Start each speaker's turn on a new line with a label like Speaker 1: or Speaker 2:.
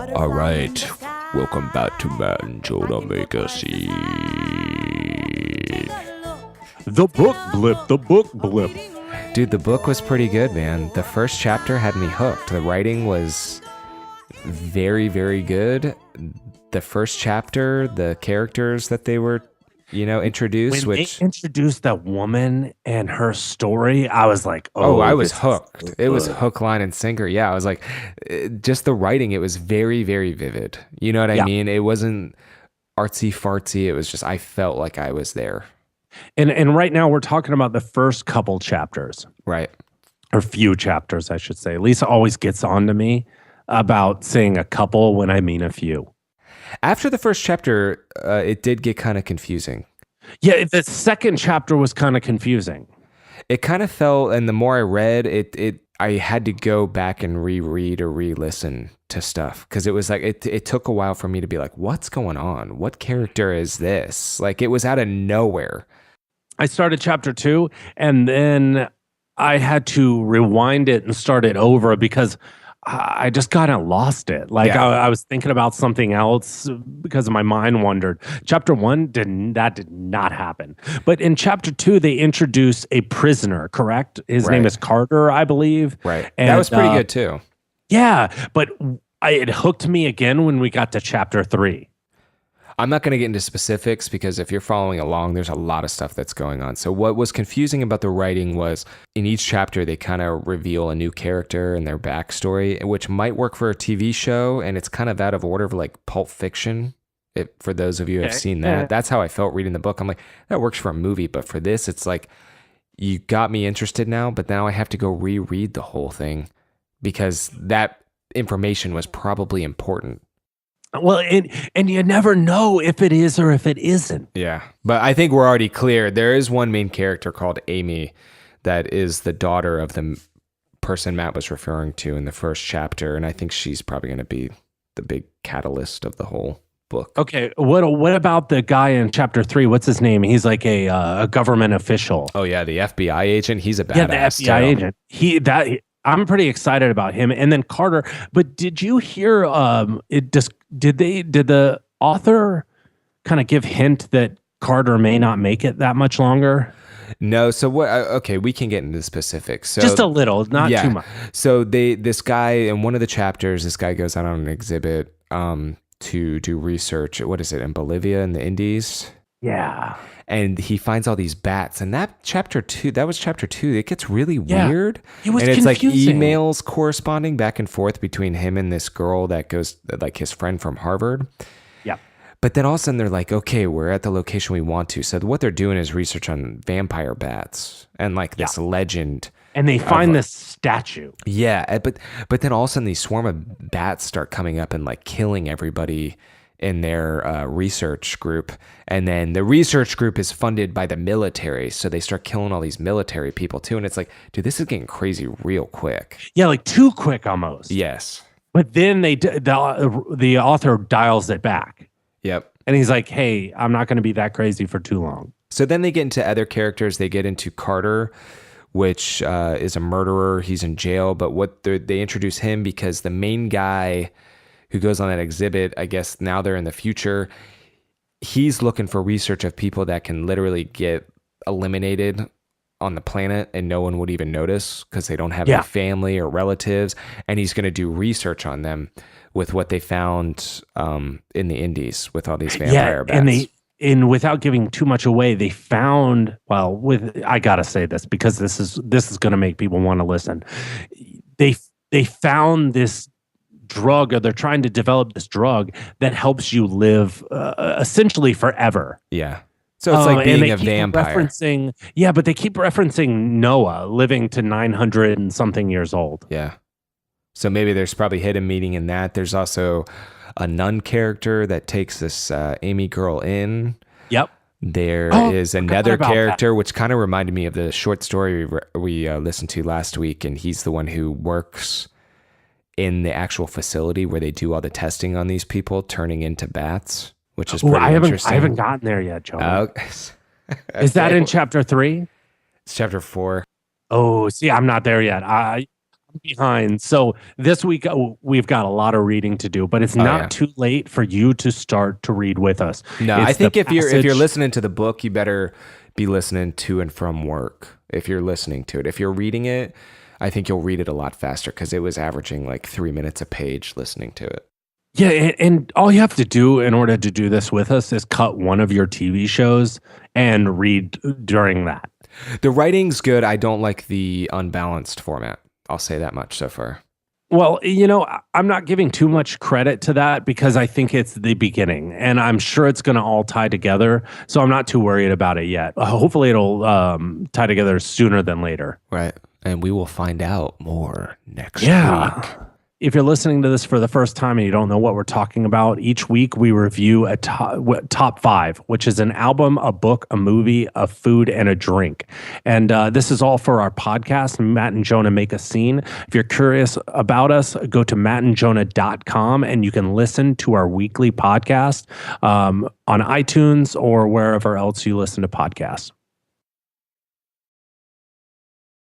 Speaker 1: All right, welcome back to Matt and Jonah Make a Scene.
Speaker 2: The book blip, the book blip.
Speaker 1: Dude, the book was pretty good, man. The first chapter had me hooked. The writing was very, very good. The first chapter, the characters that they were, introduced,
Speaker 2: When they introduced that woman and her story, I was like,
Speaker 1: I was hooked. It was hook, line, and sinker. Yeah, I was like, just the writing, it was very, very vivid. You know what I mean? It wasn't artsy fartsy. It was just, I felt like I was there.
Speaker 2: And right now we're talking about the first couple chapters.
Speaker 1: Right.
Speaker 2: Or few chapters, I should say. Lisa always gets on to me about saying a couple when I mean a few.
Speaker 1: After the first chapter, it did get kind of confusing.
Speaker 2: Yeah, the second chapter was kind of confusing.
Speaker 1: It kind of felt, and the more I read, I had to go back and reread or re-listen to stuff because it was like it took a while for me to be like, what's going on? What character is this? Like, it was out of nowhere.
Speaker 2: I started chapter 2, and then I had to rewind it and start it over because I just kind of lost it. Like I was thinking about something else because my mind wandered. Chapter 1 did not happen. But in chapter 2, they introduce a prisoner, correct? His name is Carter, I believe.
Speaker 1: Right. And that was pretty good too.
Speaker 2: Yeah, but it hooked me again when we got to chapter 3.
Speaker 1: I'm not going to get into specifics because if you're following along, there's a lot of stuff that's going on. So what was confusing about the writing was in each chapter, they kind of reveal a new character and their backstory, which might work for a TV show. And it's kind of out of order of like Pulp Fiction. For those of you who have seen that, that's how I felt reading the book. I'm like, that works for a movie. But for this, it's like, you got me interested now, but now I have to go reread the whole thing because that information was probably important.
Speaker 2: Well, and you never know if it is or if it isn't.
Speaker 1: Yeah, but I think we're already clear. There is one main character called Amy that is the daughter of the person Matt was referring to in the first chapter, and I think she's probably going to be the big catalyst of the whole book.
Speaker 2: Okay, what about the guy in chapter 3? What's his name? He's like a government official.
Speaker 1: Oh yeah, the FBI agent. He's a badass.
Speaker 2: Yeah, the FBI agent. I'm pretty excited about him. And then Carter. But did you hear? Did the author kind of give hint that Carter may not make it that much longer?
Speaker 1: No. So what? Okay, we can get into specifics. So,
Speaker 2: just a little, not too much.
Speaker 1: So this guy in one of the chapters, this guy goes out on an exhibit to do research. What is it, in Bolivia in the Indies?
Speaker 2: Yeah.
Speaker 1: And he finds all these bats, and that was chapter 2. It gets really weird.
Speaker 2: It was
Speaker 1: and it's
Speaker 2: confusing.
Speaker 1: like emails corresponding back and forth between him and this girl that goes, like, his friend from Harvard.
Speaker 2: Yeah.
Speaker 1: But then all of a sudden they're like, okay, we're at the location we want to. So what they're doing is research on vampire bats and like this legend.
Speaker 2: And they find this statue.
Speaker 1: Yeah, but then all of a sudden these swarm of bats start coming up and like killing everybody in their research group. And then the research group is funded by the military. So they start killing all these military people too. And it's like, dude, this is getting crazy real quick.
Speaker 2: Yeah, like too quick almost.
Speaker 1: Yes.
Speaker 2: But then the author dials it back.
Speaker 1: Yep.
Speaker 2: And he's like, hey, I'm not going to be that crazy for too long.
Speaker 1: So then they get into other characters. They get into Carter, which is a murderer. He's in jail. But they introduce him because the main guy who goes on that exhibit, I guess now they're in the future, he's looking for research of people that can literally get eliminated on the planet and no one would even notice because they don't have any family or relatives. And he's going to do research on them with what they found in the Indies with all these vampire bats.
Speaker 2: And without giving too much away, they found, I got to say this because this is going to make people want to listen. They found this drug, or they're trying to develop this drug that helps you live essentially forever.
Speaker 1: Yeah. So it's like being a vampire.
Speaker 2: But they keep referencing Noah living to 900 and something years old.
Speaker 1: Yeah. So maybe there's probably hidden meaning in that. There's also a nun character that takes this Amy girl in.
Speaker 2: Yep.
Speaker 1: There is another character, which kind of reminded me of the short story we listened to last week. And he's the one who works in the actual facility where they do all the testing on these people turning into bats, which is pretty interesting.
Speaker 2: I haven't gotten there yet, Jonah.
Speaker 1: Okay.
Speaker 2: Is that in chapter 3?
Speaker 1: It's chapter 4.
Speaker 2: Oh, see, I'm not there yet. behind. So this week we've got a lot of reading to do, but it's
Speaker 1: Oh,
Speaker 2: not
Speaker 1: yeah.
Speaker 2: too late for you to start to read with us.
Speaker 1: No, I
Speaker 2: It's the
Speaker 1: think if you're
Speaker 2: passage.
Speaker 1: listening to the book, you better be listening to and from work. If you're listening to it, if you're reading it, I think you'll read it a lot faster because it was averaging like 3 minutes a page listening to it.
Speaker 2: Yeah, and all you have to do in order to do this with us is cut one of your TV shows and read during that.
Speaker 1: The writing's good. I don't like the unbalanced format. I'll say that much so far.
Speaker 2: Well, I'm not giving too much credit to that because I think it's the beginning and I'm sure it's going to all tie together. So I'm not too worried about it yet. Hopefully it'll tie together sooner than later.
Speaker 1: Right. And we will find out more next
Speaker 2: Yeah.
Speaker 1: week.
Speaker 2: If you're listening to this for the first time and you don't know what we're talking about, each week we review a top five, which is an album, a book, a movie, a food, and a drink. And this is all for our podcast, Matt and Jonah Make a Scene. If you're curious about us, go to mattandjonah.com and you can listen to our weekly podcast on iTunes or wherever else you listen to podcasts.